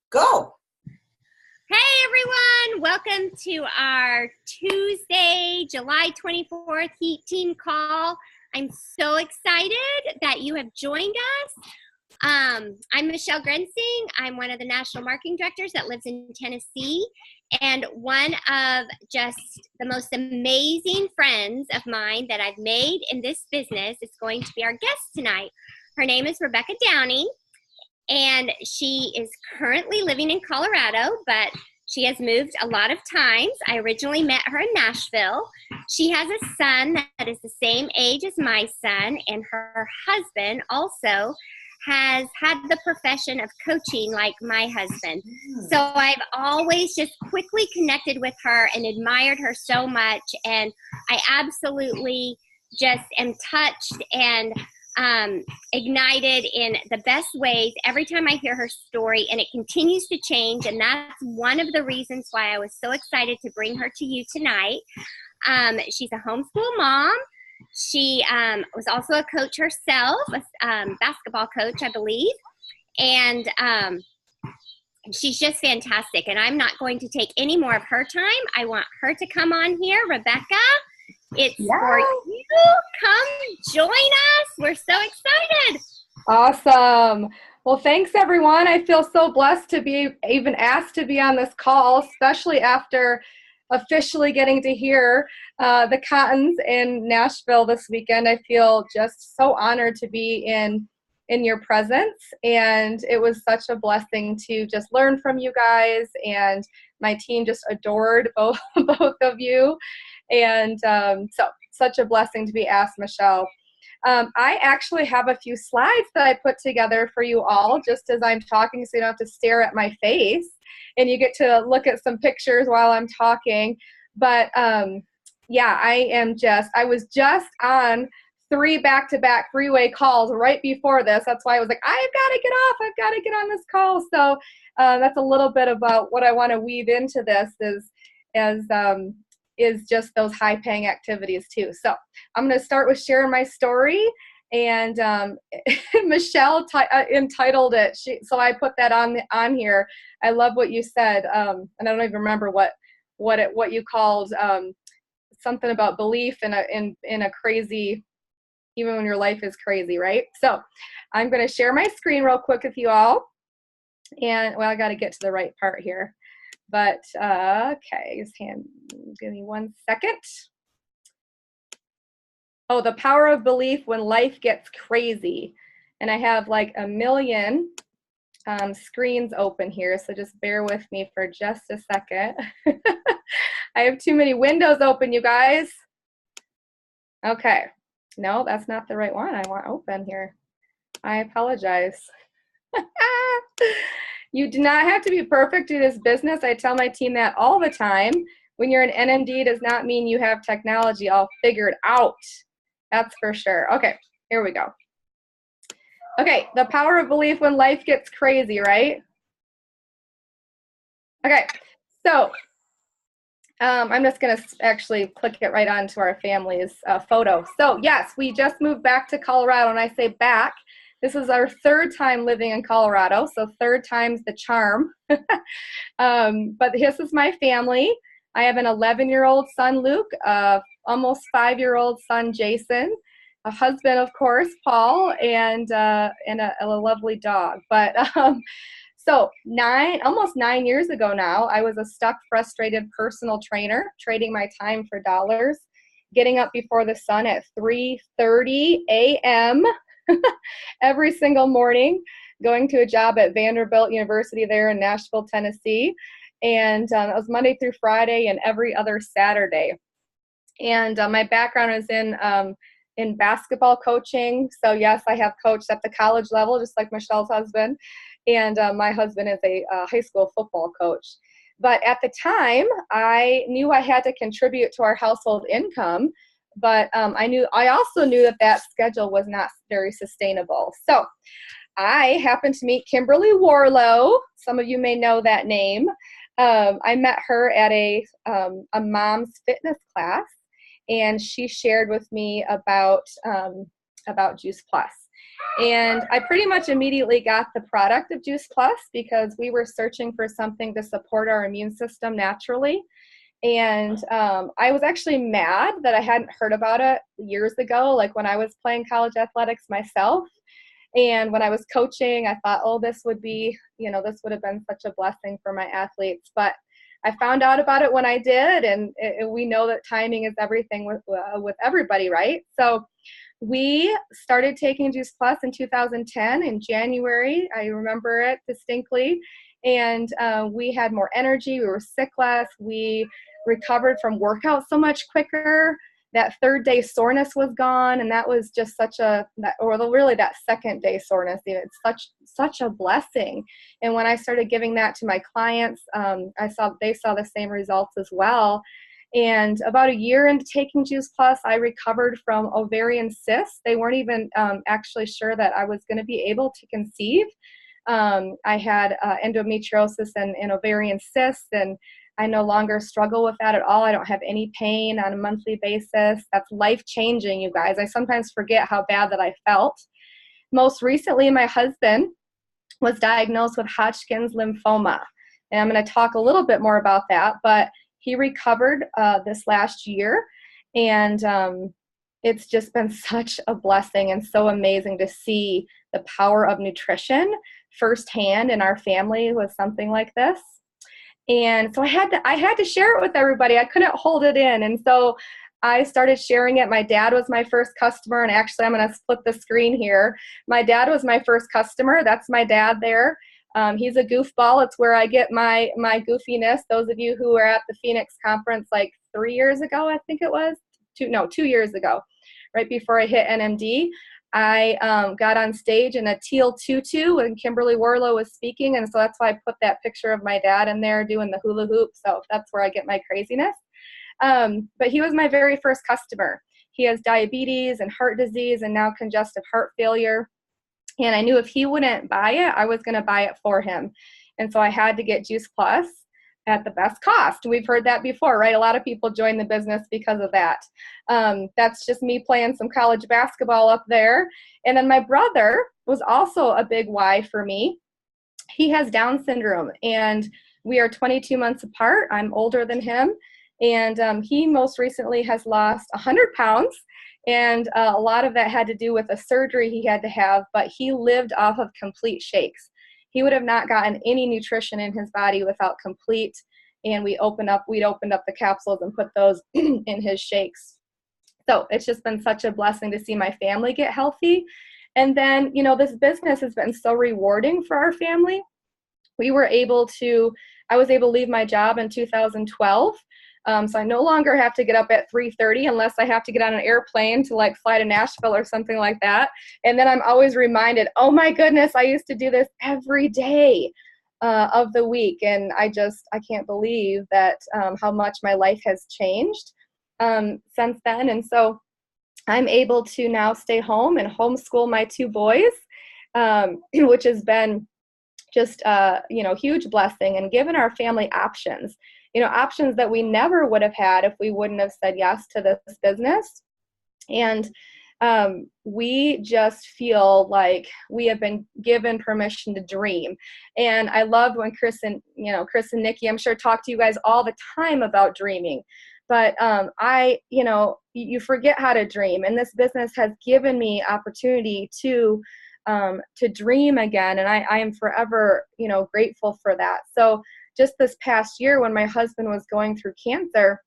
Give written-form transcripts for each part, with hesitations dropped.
Go. Hey everyone, welcome to our Tuesday, July 24th Heat Team call. I'm so excited that you have joined us. I'm Michelle Grensing. I'm one of the national marketing directors that lives in Tennessee, and one of just the most amazing friends of mine that I've made in this business is going to be our guest tonight. Her name is Rebekah Downing. And she is currently living in Colorado, but she has moved a lot of times. I originally met her in Nashville. She has a son that is the same age as my son, and her husband also has had the profession of coaching like my husband. So I've always just quickly connected with her and admired her so much, and I absolutely just am touched and ignited in the best ways every time I hear her story, and it continues to change, and that's one of the reasons why I was so excited to bring her to you tonight. She's a homeschool mom. She was also a coach herself, a basketball coach, I believe, and she's just fantastic, and I'm not going to take any more of her time. I want her to come on here. Rebekah, it's for you. Come join us. We're so excited. Awesome. Well, thanks everyone. I feel so blessed to be even asked to be on this call, especially after officially getting to hear the Cottons in Nashville this weekend. I feel just so honored to be in your presence, and it was such a blessing to just learn from you guys, and my team just adored both of you. And so such a blessing to be asked, Michelle. I actually have a few slides that I put together for you all just as I'm talking, so you don't have to stare at my face and you get to look at some pictures while I'm talking. But yeah, I was just on 3 back-to-back freeway calls right before this. That's why I was like, I've got to get off. I've got to get on this call. So that's a little bit about what I want to weave into this is just those high-paying activities too. So I'm going to start with sharing my story, and Michelle entitled it. So I put that on here. I love what you said, and I don't even remember what you called something about belief in a crazy, even when your life is crazy, right? So I'm going to share my screen real quick with you all, and well, I got to get to the right part here. But, okay, give me 1 second. Oh, the power of belief when life gets crazy. And I have like a million screens open here, so just bear with me for just a second. I have too many windows open, you guys. Okay, no, that's not the right one I want open here. I apologize. You do not have to be perfect in this business. I tell my team that all the time. When you're an NMD, does not mean you have technology all figured out. That's for sure. Okay, here we go. Okay, the power of belief when life gets crazy, right? Okay, so I'm just going to actually click it right onto our family's photo. So yes, we just moved back to Colorado, and I say back. This is our 3rd time living in Colorado, so 3rd time's the charm. But this is my family. I have an 11-year-old son, Luke, almost 5-year-old son, Jason, a husband, of course, Paul, and a lovely dog. But so almost 9 years ago now, I was a stuck, frustrated personal trainer, trading my time for dollars, getting up before the sun at 3:30 a.m. every single morning, going to a job at Vanderbilt University there in Nashville, Tennessee. And it was Monday through Friday and every other Saturday. And my background is in basketball coaching. So yes, I have coached at the college level, just like Michelle's husband. And my husband is a high school football coach. But at the time, I knew I had to contribute to our household income. But I also knew that schedule was not very sustainable. So I happened to meet Kimberly Warlow. Some of you may know that name. I met her at a mom's fitness class, and she shared with me about Juice Plus. And I pretty much immediately got the product of Juice Plus because we were searching for something to support our immune system naturally. And I was actually mad that I hadn't heard about it years ago, like when I was playing college athletics myself. And when I was coaching, I thought, oh, this would be, this would have been such a blessing for my athletes. But I found out about it when I did, and we know that timing is everything with everybody, right? So we started taking Juice Plus in 2010 in January. I remember it distinctly. And we had more energy. We were sick less. We recovered from workouts so much quicker. That third day soreness was gone, and that was just really that second day soreness. It's such a blessing. And when I started giving that to my clients, they saw the same results as well. And about a year into taking Juice Plus, I recovered from ovarian cysts. They weren't even actually sure that I was going to be able to conceive. I had endometriosis and ovarian cysts, and I no longer struggle with that at all. I don't have any pain on a monthly basis. That's life-changing, you guys. I sometimes forget how bad that I felt. Most recently, my husband was diagnosed with Hodgkin's lymphoma. And I'm going to talk a little bit more about that, but he recovered this last year, and it's just been such a blessing and so amazing to see the power of nutrition firsthand in our family with something like this. And so I had to share it with everybody. I couldn't hold it in. And so I started sharing it. My dad was my first customer. And actually, I'm going to split the screen here. My dad was my first customer. That's my dad there. He's a goofball. It's where I get my goofiness. Those of you who were at the Phoenix conference like 3 years ago, I think it was, 2 years ago, right before I hit NMD. I got on stage in a teal tutu when Kimberly Warlow was speaking, and so that's why I put that picture of my dad in there doing the hula hoop, so that's where I get my craziness. But he was my very first customer. He has diabetes and heart disease and now congestive heart failure, and I knew if he wouldn't buy it, I was going to buy it for him. And so I had to get Juice Plus at the best cost. We've heard that before, right? A lot of people join the business because of that. That's just me playing some college basketball up there. And then my brother was also a big why for me. He has Down syndrome, and we are 22 months apart. I'm older than him. And he most recently has lost 100 pounds. And a lot of that had to do with a surgery he had to have, but he lived off of complete shakes. He would have not gotten any nutrition in his body without complete, and we'd opened up the capsules and put those in his shakes. So it's just been such a blessing to see my family get healthy. And then, this business has been so rewarding for our family. I was able to leave my job in 2012. So I no longer have to get up at 3:30 unless I have to get on an airplane to fly to Nashville or something like that. And then I'm always reminded, oh my goodness, I used to do this every day of the week. And I can't believe that how much my life has changed since then. And so I'm able to now stay home and homeschool my 2 boys, which has been just huge blessing and given our family options. Options that we never would have had if we wouldn't have said yes to this business. And we just feel like we have been given permission to dream. And I loved when Chris and Nikki, I'm sure, talk to you guys all the time about dreaming. But you forget how to dream. And this business has given me opportunity to dream again. And I am forever, grateful for that. So just this past year when my husband was going through cancer,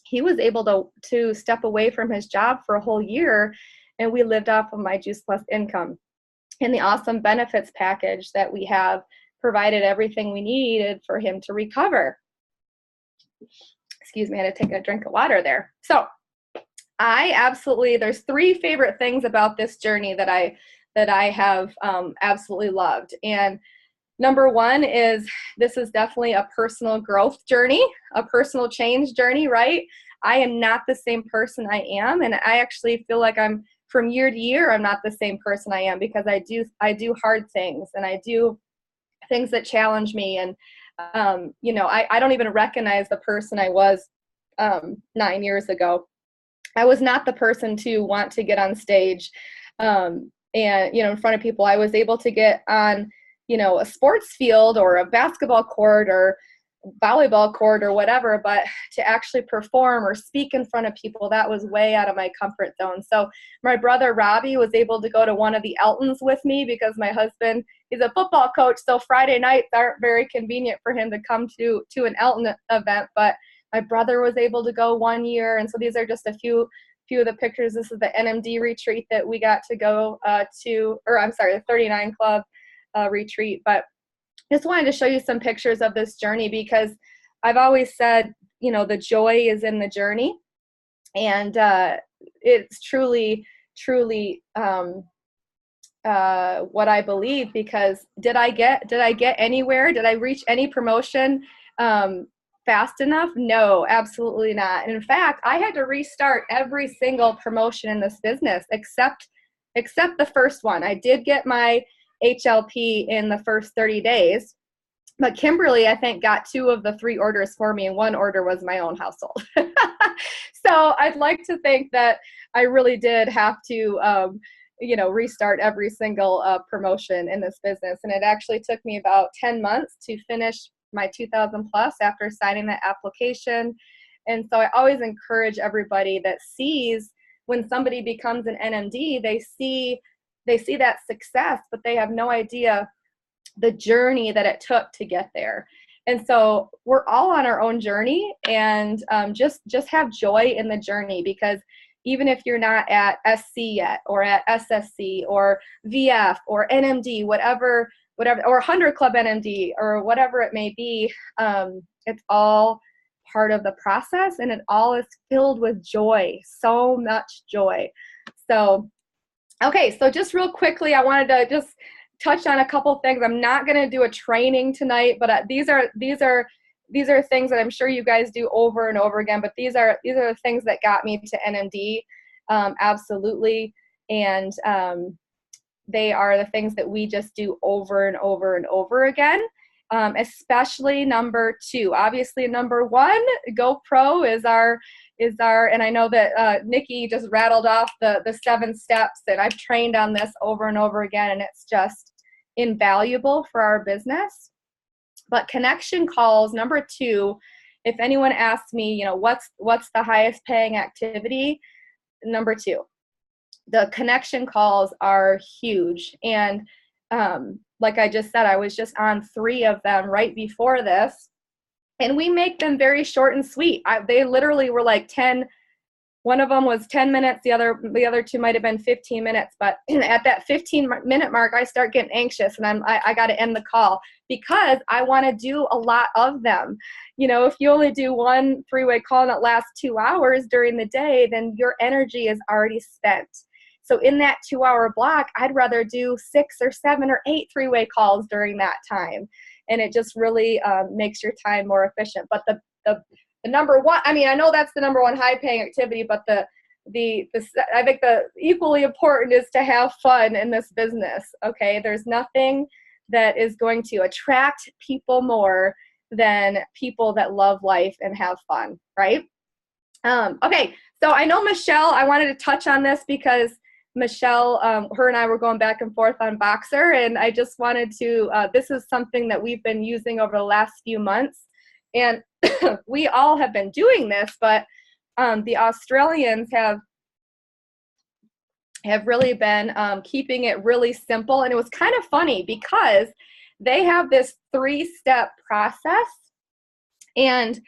he was able to step away from his job for a whole year, and we lived off of my Juice Plus income. And the awesome benefits package that we have provided everything we needed for him to recover. Excuse me, I had to take a drink of water there. So there's 3 favorite things about this journey that I have absolutely loved. And number 1 is this is definitely a personal growth journey, a personal change journey, right? I am not the same person I am, and I actually feel like from year to year, I'm not the same person I am because I do hard things, and I do things that challenge me, and I don't even recognize the person I was 9 years ago. I was not the person to want to get on stage and, in front of people. I was able to get on, a sports field or a basketball court or volleyball court or whatever, but to actually perform or speak in front of people, that was way out of my comfort zone. So my brother Robbie was able to go to one of the Eltons with me because my husband, he's a football coach, so Friday nights aren't very convenient for him to come to an Elton event, but my brother was able to go one year. And so these are just a few of the pictures. This is the NMD retreat that we got to go the 39 Club retreat. But just wanted to show you some pictures of this journey, because I've always said, the joy is in the journey. And it's truly what I believe, because did I get anywhere? Did I reach any promotion fast enough? No, absolutely not. And in fact, I had to restart every single promotion in this business except the first one. I did get my HLP in the first 30 days, but Kimberly, I think, got 2 of the 3 orders for me, and 1 order was my own household. So I'd like to think that I really did have to restart every single promotion in this business. And it actually took me about 10 months to finish my 2,000 plus after signing that application. And so I always encourage everybody that sees when somebody becomes an NMD, they see that success, but they have no idea the journey that it took to get there. And so we're all on our own journey, and just have joy in the journey, because even if you're not at SC yet, or at SSC, or VF, or NMD, whatever, or 100 Club NMD, or whatever it may be, it's all part of the process, and it all is filled with joy, so much joy. So, okay, so just real quickly, I wanted to just touch on a couple things. I'm not going to do a training tonight, but these are things that I'm sure you guys do over and over again, but these are the things that got me to NMD, absolutely. And they are the things that we just do over and over and over again, especially number 2. Obviously, number 1, GoPro is our, and I know that Nikki just rattled off the 7 steps, and I've trained on this over and over again, and it's just invaluable for our business. But connection calls, number 2, if anyone asks me, what's the highest paying activity, number 2. The connection calls are huge. And like I just said, I was just on 3 of them right before this. And we make them very short and sweet. They literally were like 10. One of them was 10 minutes. The other 2 might have been 15 minutes. But at that 15-minute mark, I start getting anxious, and I got to end the call, because I want to do a lot of them. If you only do 1 3-way call and it lasts 2 hours during the day, then your energy is already spent. So in that 2-hour block, I'd rather do 6 or 7 or 8 3-way calls during that time. And it just really makes your time more efficient. But the number 1, I mean, I know that's the number 1 high paying activity, but I think the equally important is to have fun in this business. Okay. There's nothing that is going to attract people more than people that love life and have fun. Right. Okay. So I know Michelle, I wanted to touch on this because Michelle, her and I were going back and forth on Boxer, and I just wanted to, this is something that we've been using over the last few months, and we all have been doing this, but the Australians have really been keeping it really simple. And it was kind of funny because they have this 3-step process. And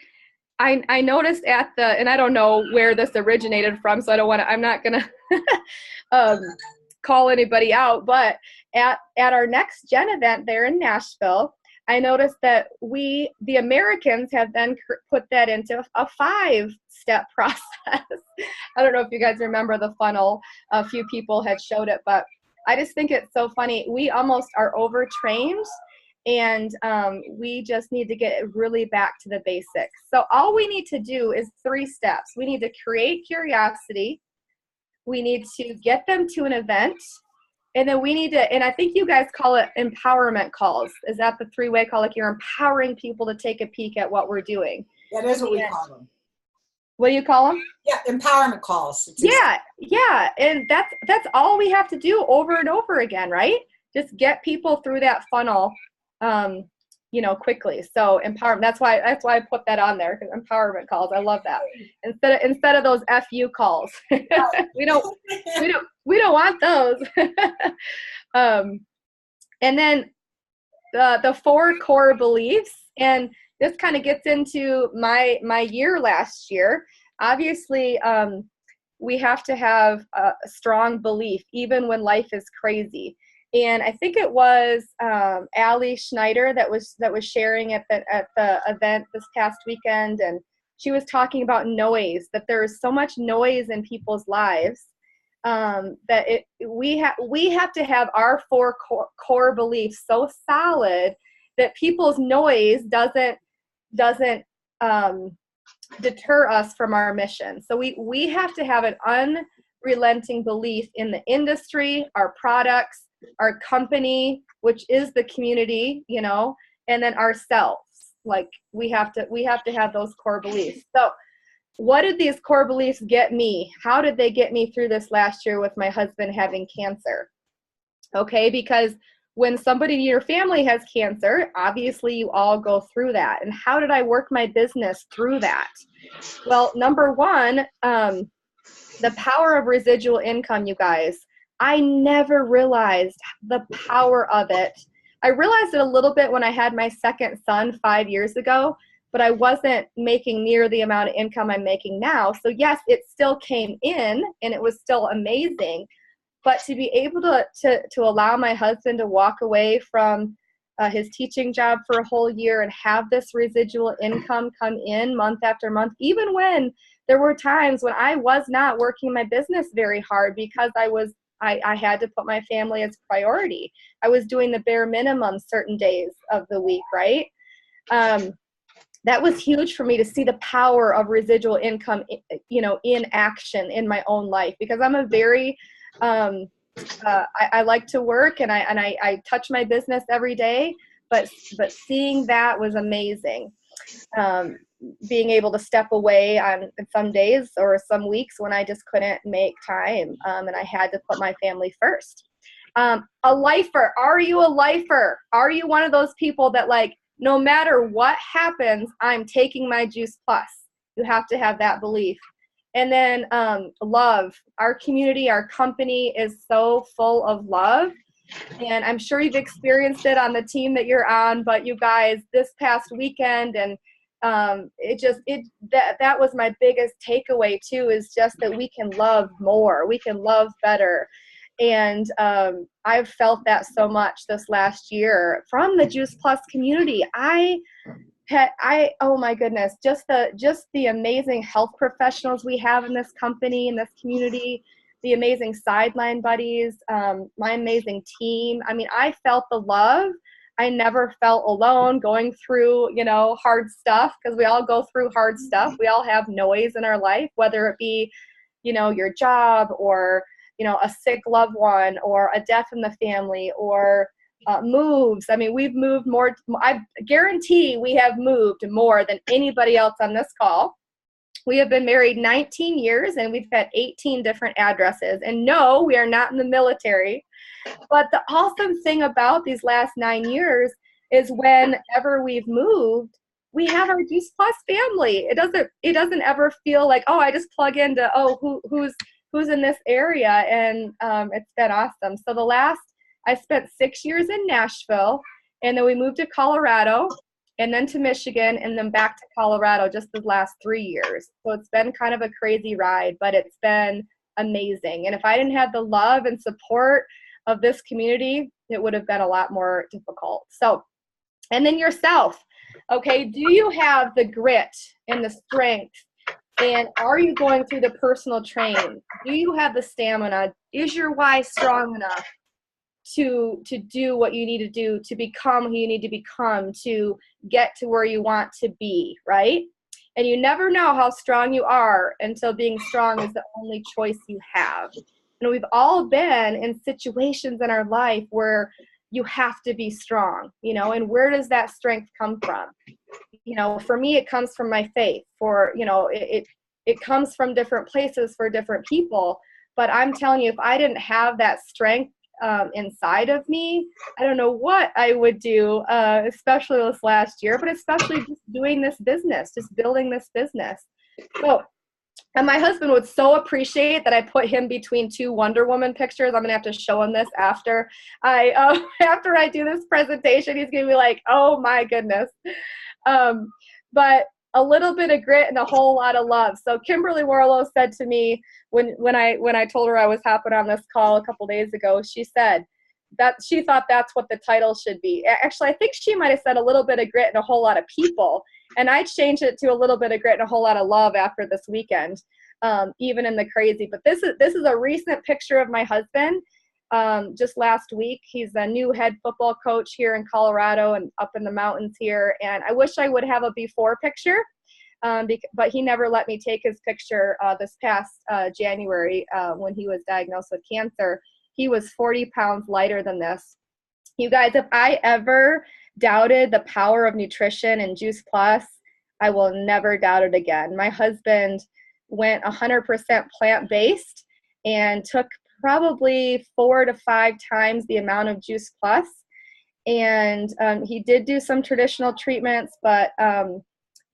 I noticed and I don't know where this originated from, so I'm not going to call anybody out, but at our next Gen event there in Nashville, I noticed that the Americans have then put that into a 5-step process. I don't know if you guys remember the funnel. A few people had showed it, but I just think it's so funny. We almost are overtrained, and we just need to get really back to the basics. So all we need to do is 3 steps. We need to create curiosity. We need to get them to an event. And then we need to, and I think you guys call it empowerment calls. Is that the 3-way call? Like you're empowering people to take a peek at what we're doing. That is what we call them. What do you call them? Yeah, empowerment calls. Yeah, yeah, and that's all we have to do over and over again, right? Just get people through that funnel, quickly. So empowerment. That's why I put that on there, because empowerment calls. I love that. Instead of those FU calls, we don't want those. And then the 4 core beliefs, and this kind of gets into my year last year. Obviously, we have to have a strong belief, even when life is crazy. And I think it was Allie Schneider that was sharing at the event this past weekend, and she was talking about noise. That there is so much noise in people's lives that we have to have our 4 core beliefs so solid that people's noise doesn't deter us from our mission. So we have to have an unrelenting belief in the industry, our products, our company, which is the community, and then ourselves. Like we have to have those core beliefs. So what did these core beliefs get me? How did they get me through this last year with my husband having cancer? Okay, because when somebody in your family has cancer, obviously you all go through that. And how did I work my business through that? Well, number one, the power of residual income, you guys. I never realized the power of it. I realized it a little bit when I had my second son 5 years ago, but I wasn't making near the amount of income I'm making now. So yes, it still came in and it was still amazing. But to be able to allow my husband to walk away from his teaching job for a whole year and have this residual income come in month after month, even when there were times when I was not working my business very hard because I had to put my family as priority. I was doing the bare minimum certain days of the week, right? That was huge for me to see the power of residual income, in action in my own life, because I'm a very I like to work and I touch my business every day, but seeing that was amazing. Being able to step away on some days or some weeks when I just couldn't make time, and I had to put my family first. A lifer. Are you a lifer? Are you one of those people that, like, no matter what happens, I'm taking my Juice Plus? You have to have that belief. And then love. Our community, our company is so full of love. And I'm sure you've experienced it on the team that you're on, but you guys, this past weekend, and that was my biggest takeaway too, is just that we can love more, we can love better. And I've felt that so much this last year from the Juice Plus community. Oh my goodness, just the amazing health professionals we have in this company, in this community, the amazing sideline buddies, my amazing team. I mean, I felt the love. I never felt alone going through, hard stuff, because we all go through hard stuff. We all have noise in our life, whether it be, your job, or, a sick loved one, or a death in the family, or moves. I mean, we've moved more. I guarantee we have moved more than anybody else on this call. We have been married 19 years and we've had 18 different addresses. And no, we are not in the military. But the awesome thing about these last 9 years is whenever we've moved, we have our Juice Plus family. It doesn't ever feel like, oh, I just plug into, who's in this area. And it's been awesome. So I spent 6 years in Nashville, and then we moved to Colorado, and then to Michigan, and then back to Colorado just the last 3 years. So it's been kind of a crazy ride, but it's been amazing. And if I didn't have the love and support of this community, it would have been a lot more difficult. So, and then yourself, okay, do you have the grit and the strength? And are you going through the personal training? Do you have the stamina? Is your why strong enough to do what you need to do, to become who you need to become, to get to where you want to be, right? And you never know how strong you are until being strong is the only choice you have. And we've all been in situations in our life where you have to be strong, and where does that strength come from? For me, it comes from my faith. it comes from different places for different people. But I'm telling you, if I didn't have that strength inside of me, I don't know what I would do, especially this last year, but especially just doing this business, just building this business. So, and my husband would so appreciate that I put him between two Wonder Woman pictures. I'm gonna have to show him this after after I do this presentation. He's gonna be like, "Oh my goodness!" But a little bit of grit and a whole lot of love. So Kimberly Warlow said to me when I told her I was hopping on this call a couple days ago, she said that she thought that's what the title should be. Actually, I think she might have said a little bit of grit and a whole lot of people. And I changed it to a little bit of grit and a whole lot of love after this weekend, even in the crazy. But this is a recent picture of my husband just last week. He's a new head football coach here in Colorado and up in the mountains here. And I wish I would have a before picture, but he never let me take his picture this past January when he was diagnosed with cancer. He was 40 pounds lighter than this. You guys, if I ever doubted the power of nutrition and Juice Plus, I will never doubt it again. My husband went 100% plant-based and took probably 4 to 5 times the amount of Juice Plus. And he did do some traditional treatments, but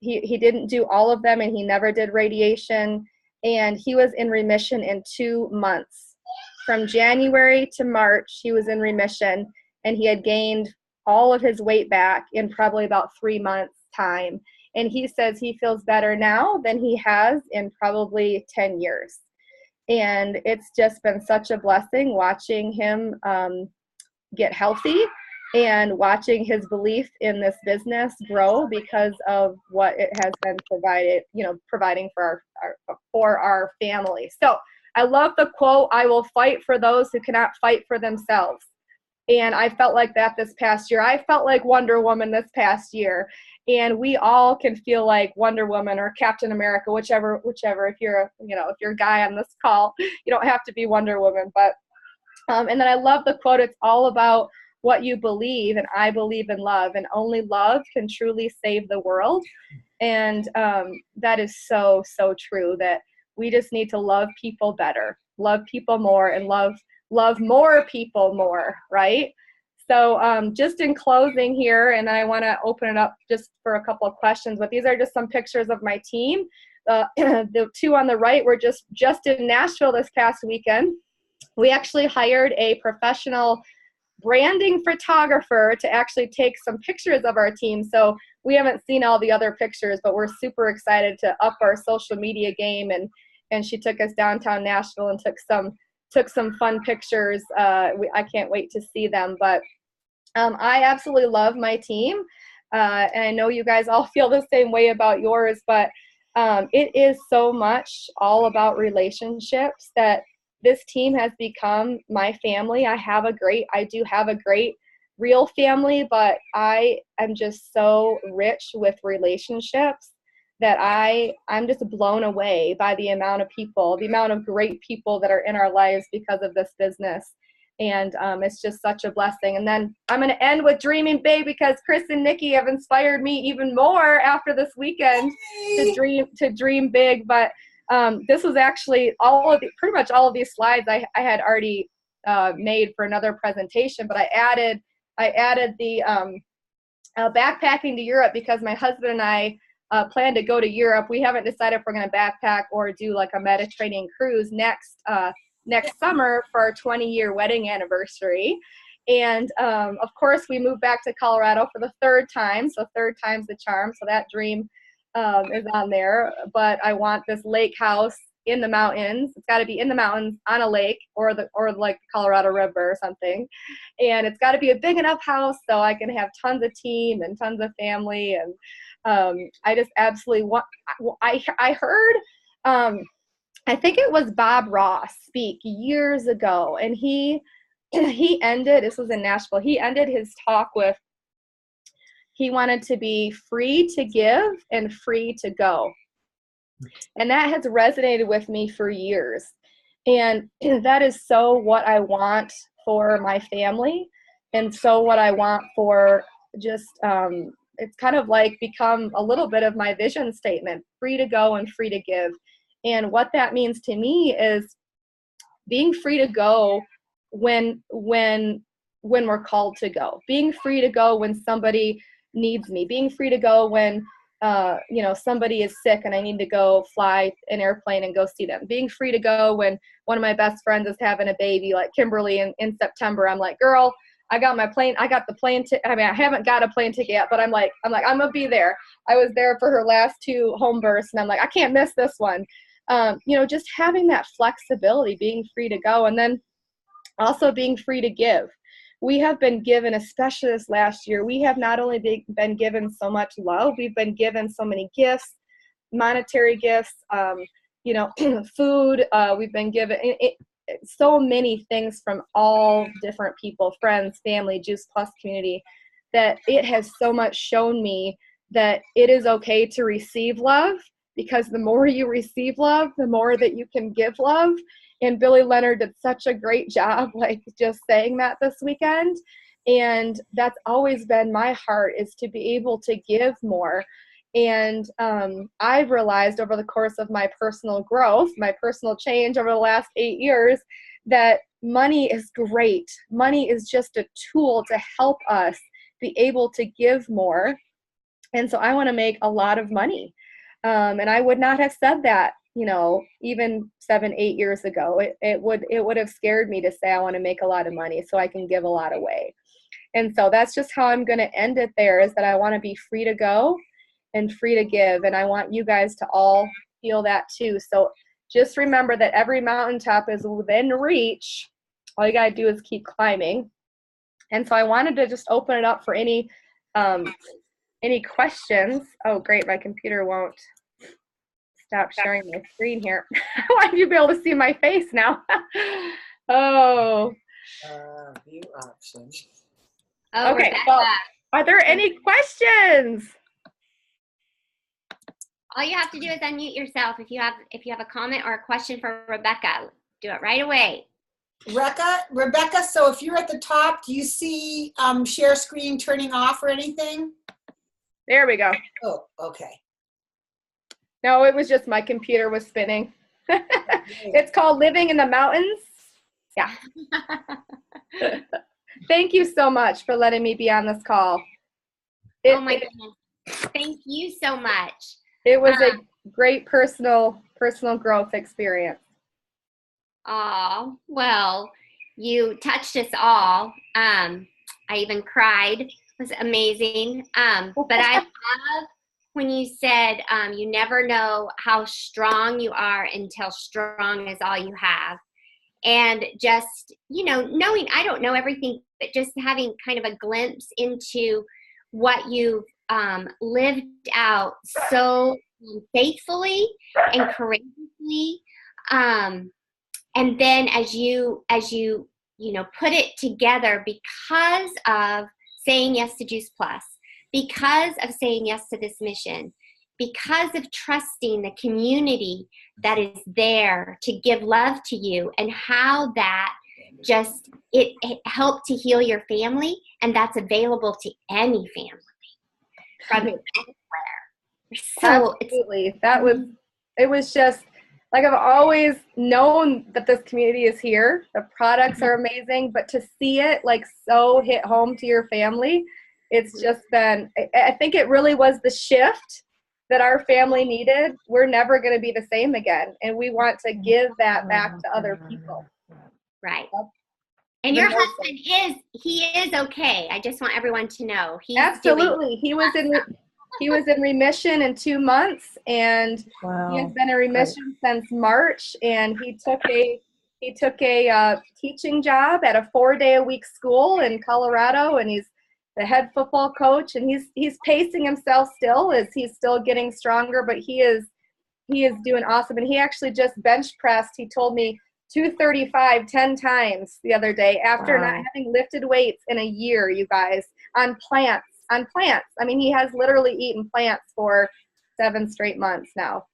he didn't do all of them, and he never did radiation. And he was in remission in 2 months. From January to March, he was in remission, and he had gained all of his weight back in probably about 3 months' time. And he says he feels better now than he has in probably 10 years. And it's just been such a blessing watching him get healthy and watching his belief in this business grow because of what it has been providing for our family. So I love the quote, "I will fight for those who cannot fight for themselves." And I felt like that this past year. I felt like Wonder Woman this past year. And we all can feel like Wonder Woman or Captain America, whichever, if you're a guy on this call, you don't have to be Wonder Woman. But, and then I love the quote, "It's all about what you believe, and I believe in love, and only love can truly save the world." And that is so, so true, that we just need to love people better, love people more, and love more people more, right? So just in closing here, and I want to open it up just for a couple of questions, but these are just some pictures of my team. The two on the right were just in Nashville this past weekend. We actually hired a professional branding photographer to actually take some pictures of our team. So we haven't seen all the other pictures, but we're super excited to up our social media game. And she took us downtown Nashville and took some fun pictures. I can't wait to see them. But I absolutely love my team. And I know you guys all feel the same way about yours, but it is so much all about relationships that this team has become my family. I do have a great real family, but I am just so rich with relationships that I'm just blown away by the amount of great people that are in our lives because of this business. And it's just such a blessing. And then I'm going to end with dreaming big, because Chris and Nikki have inspired me even more after this weekend to dream big. But this was actually pretty much all of these slides I had already made for another presentation, but I added the backpacking to Europe because my husband and I plan to go to Europe. We haven't decided if we're going to backpack or do like a Mediterranean cruise next summer for our 20-year wedding anniversary. And of course, we moved back to Colorado for the 3rd time, so 3rd time's the charm. So that dream is on there. But I want this lake house in the mountains. It's got to be in the mountains on a lake or like the Colorado River or something. And it's got to be a big enough house so I can have tons of team and tons of family. And I just absolutely want. I heard. I think it was Bob Ross speak years ago, and he ended, this was in Nashville, he ended his talk with, he wanted to be free to give and free to go. And that has resonated with me for years. And that is so what I want for my family, and so what I want for just, it's kind of like become a little bit of my vision statement, free to go and free to give. And what that means to me is being free to go when we're called to go, being free to go when somebody needs me, being free to go when somebody is sick and I need to go fly an airplane and go see them, being free to go when one of my best friends is having a baby, like Kimberly in September. I'm like, girl, I got the plane ticket. I mean, I haven't got a plane ticket yet, but I'm gonna be there. I was there for her last 2 home births, and I'm like, I can't miss this one. Just having that flexibility, being free to go, and then also being free to give. We have been given, especially this last year, we have not only been given so much love, we've been given so many gifts, monetary gifts, food. We've been given so many things from all different people, friends, family, Juice Plus community, that it has so much shown me that it is okay to receive love, because the more you receive love, the more that you can give love. And Billy Leonard did such a great job, like just saying that this weekend. And that's always been my heart, is to be able to give more. And I've realized over the course of my personal growth, my personal change over the last 8 years, that money is great. Money is just a tool to help us be able to give more. And so I want to make a lot of money. And I would not have said that, even 7-8 years ago. It would have scared me to say I want to make a lot of money so I can give a lot away. And so that's just how I'm going to end it there, is that I want to be free to go and free to give. And I want you guys to all feel that too. So just remember that every mountaintop is within reach. All you got to do is keep climbing. And so I wanted to just open it up for any questions. Oh, great. My computer won't stop sharing my screen here. I want you to be able to see my face now. Oh. View options. Oh, okay. Well, are there any questions? All you have to do is unmute yourself if you have a comment or a question for Rebekah. Do it right away. Rebekah, so if you're at the top, do you see share screen turning off or anything? There we go. Oh, okay. No, it was just my computer was spinning. It's called Living in the Mountains. Yeah. Thank you so much for letting me be on this call. Oh my goodness. Thank you so much. It was a great personal growth experience. Oh, well, you touched us all. I even cried. It was amazing. But I love when you said you never know how strong you are until strong is all you have. And just, knowing, I don't know everything, but just having kind of a glimpse into what you've lived out so faithfully and courageously. And then as you put it together, because of saying yes to Juice Plus, because of saying yes to this mission, because of trusting the community that is there to give love to you, and how that just, it helped to heal your family, and that's available to any family from anywhere. So absolutely. It was just, like, I've always known that this community is here. The products are amazing, but to see it like so hit home to your family, it's just been, I think it really was the shift that our family needed. We're never going to be the same again. And we want to give that back to other people. Right. And your husband he is okay. I just want everyone to know. Absolutely. He was in remission in 2 months, and he has been in remission since March. And he took a teaching job at a 4-day-a-week school in Colorado, and he's the head football coach, and he's pacing himself still as he's still getting stronger, but he is doing awesome. And he actually just bench pressed, he told me, 235 10 times the other day after not having lifted weights in a year, you guys, on plants. I mean, he has literally eaten plants for 7 straight months now.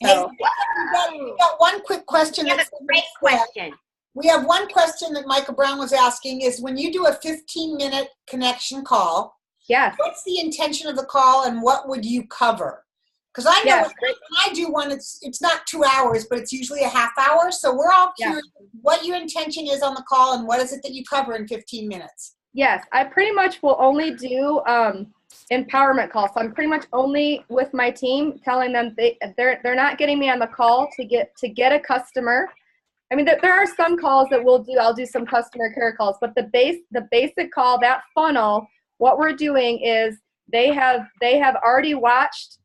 So, hey, we got one quick question. That's a great question. We have one question that Michael Brown was asking, is when you do a 15-minute connection call, yes, what's the intention of the call and what would you cover? Because I know Yes. when I do one, it's not 2 hours, but it's usually a half hour. So we're all curious what your intention is on the call and what is it that you cover in 15 minutes? Yes, I pretty much will only do empowerment calls. So I'm pretty much only with my team telling them they're not getting me on the call to get a customer. I mean, there are some calls that we'll do. I'll do some customer care calls, but the basic call, that funnel, what we're doing is they have already watched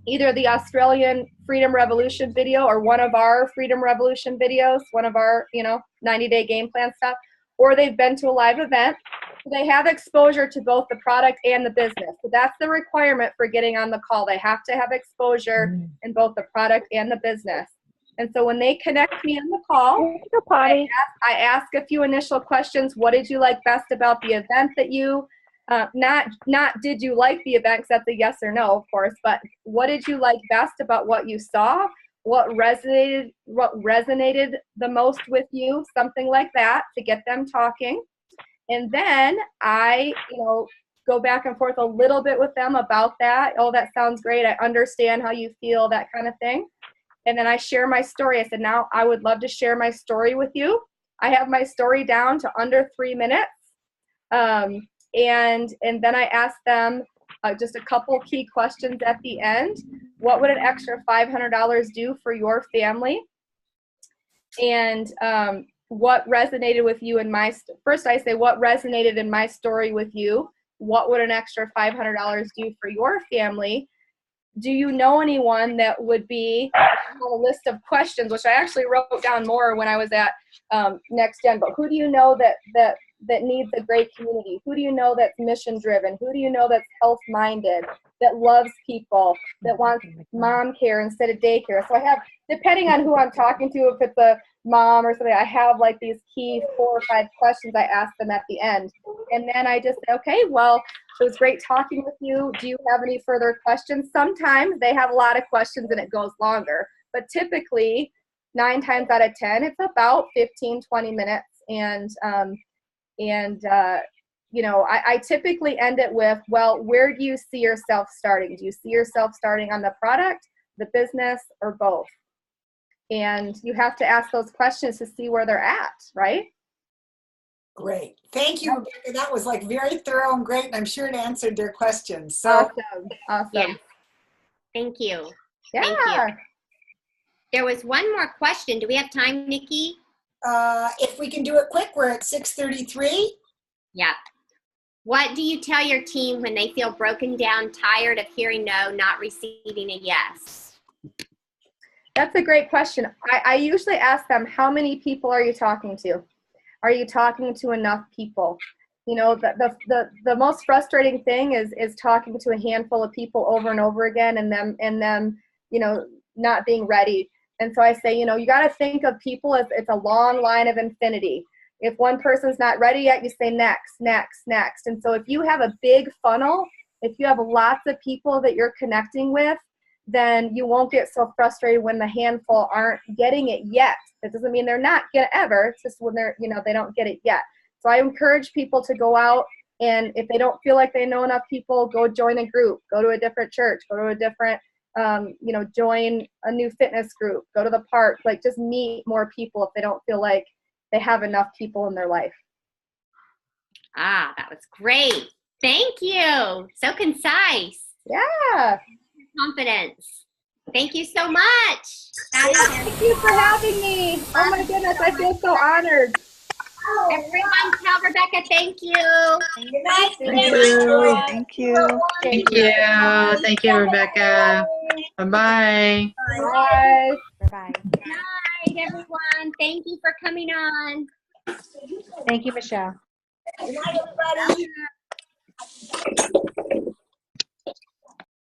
either the Australian Freedom Revolution video or one of our Freedom Revolution videos, one of our 90-day game plan stuff, or they've been to a live event. So they have exposure to both the product and the business. So that's the requirement for getting on the call. They have to have exposure in both the product and the business. And so when they connect me on the call, I ask a few initial questions. What did you like best about the event that you, not did you like the event, because that's a yes or no, of course, but what did you like best about what you saw? What resonated the most with you? Something like that to get them talking. And then I, go back and forth a little bit with them about that. Oh, that sounds great. I understand how you feel, that kind of thing. And then I share my story. I said, now I would love to share my story with you. I have my story down to under 3 minutes. And then I ask them just a couple key questions at the end. What would an extra $500 do for your family? And what resonated with you in my, first I say, what resonated in my story with you? What would an extra $500 do for your family? Do you know anyone that would be a list of questions, which I actually wrote down more when I was at Next Gen, but who do you know that needs a great community? Who do you know that's mission driven? Who do you know that's health minded, that loves people, that wants mom care instead of daycare? So I have, depending on who I'm talking to, if it's a mom or something, I have like these key 4 or 5 questions I ask them at the end. And then I just say, okay, well, it was great talking with you. Do you have any further questions? Sometimes they have a lot of questions and it goes longer, but typically 9 times out of 10, it's about 15, 20 minutes. And I typically end it with, well, where do you see yourself starting? Do you see yourself starting on the product, the business, or both? And you have to ask those questions to see where they're at, right? Great. Thank you, Rebekah. That was like very thorough and great, and I'm sure it answered their questions. So Awesome. Yeah. Thank you. Yeah. Thank you. There was one more question. Do we have time, Nikki? If we can do it quick, we're at 6:33. Yeah. What do you tell your team when they feel broken down, tired of hearing no, not receiving a yes? That's a great question. I usually ask them, how many people are you talking to? Are you talking to enough people? The most frustrating thing is talking to a handful of people over and over again and them not being ready. And so I say, you got to think of people as it's a long line of infinity. If one person's not ready yet, you say next, next, next. And so if you have a big funnel, if you have lots of people that you're connecting with, then you won't get so frustrated when the handful aren't getting it yet. That doesn't mean they're not gonna ever. It's just when they're, they don't get it yet. So I encourage people to go out, and if they don't feel like they know enough people, go join a group, go to a different church, go to a different, join a new fitness group, go to the park, like just meet more people if they don't feel like they have enough people in their life. Ah, that was great. Thank you. So concise. Yeah. Confidence. Thank you so much. Thank you for having me. Oh my goodness, I feel so honored. Everyone tell Rebekah thank you. Good night. Thank you. Thank you. Thank you. Thank you, Rebekah. Bye-bye. Bye. Bye-bye. Good night, everyone. Thank you for coming on. Thank you, Michelle. Good night, everybody.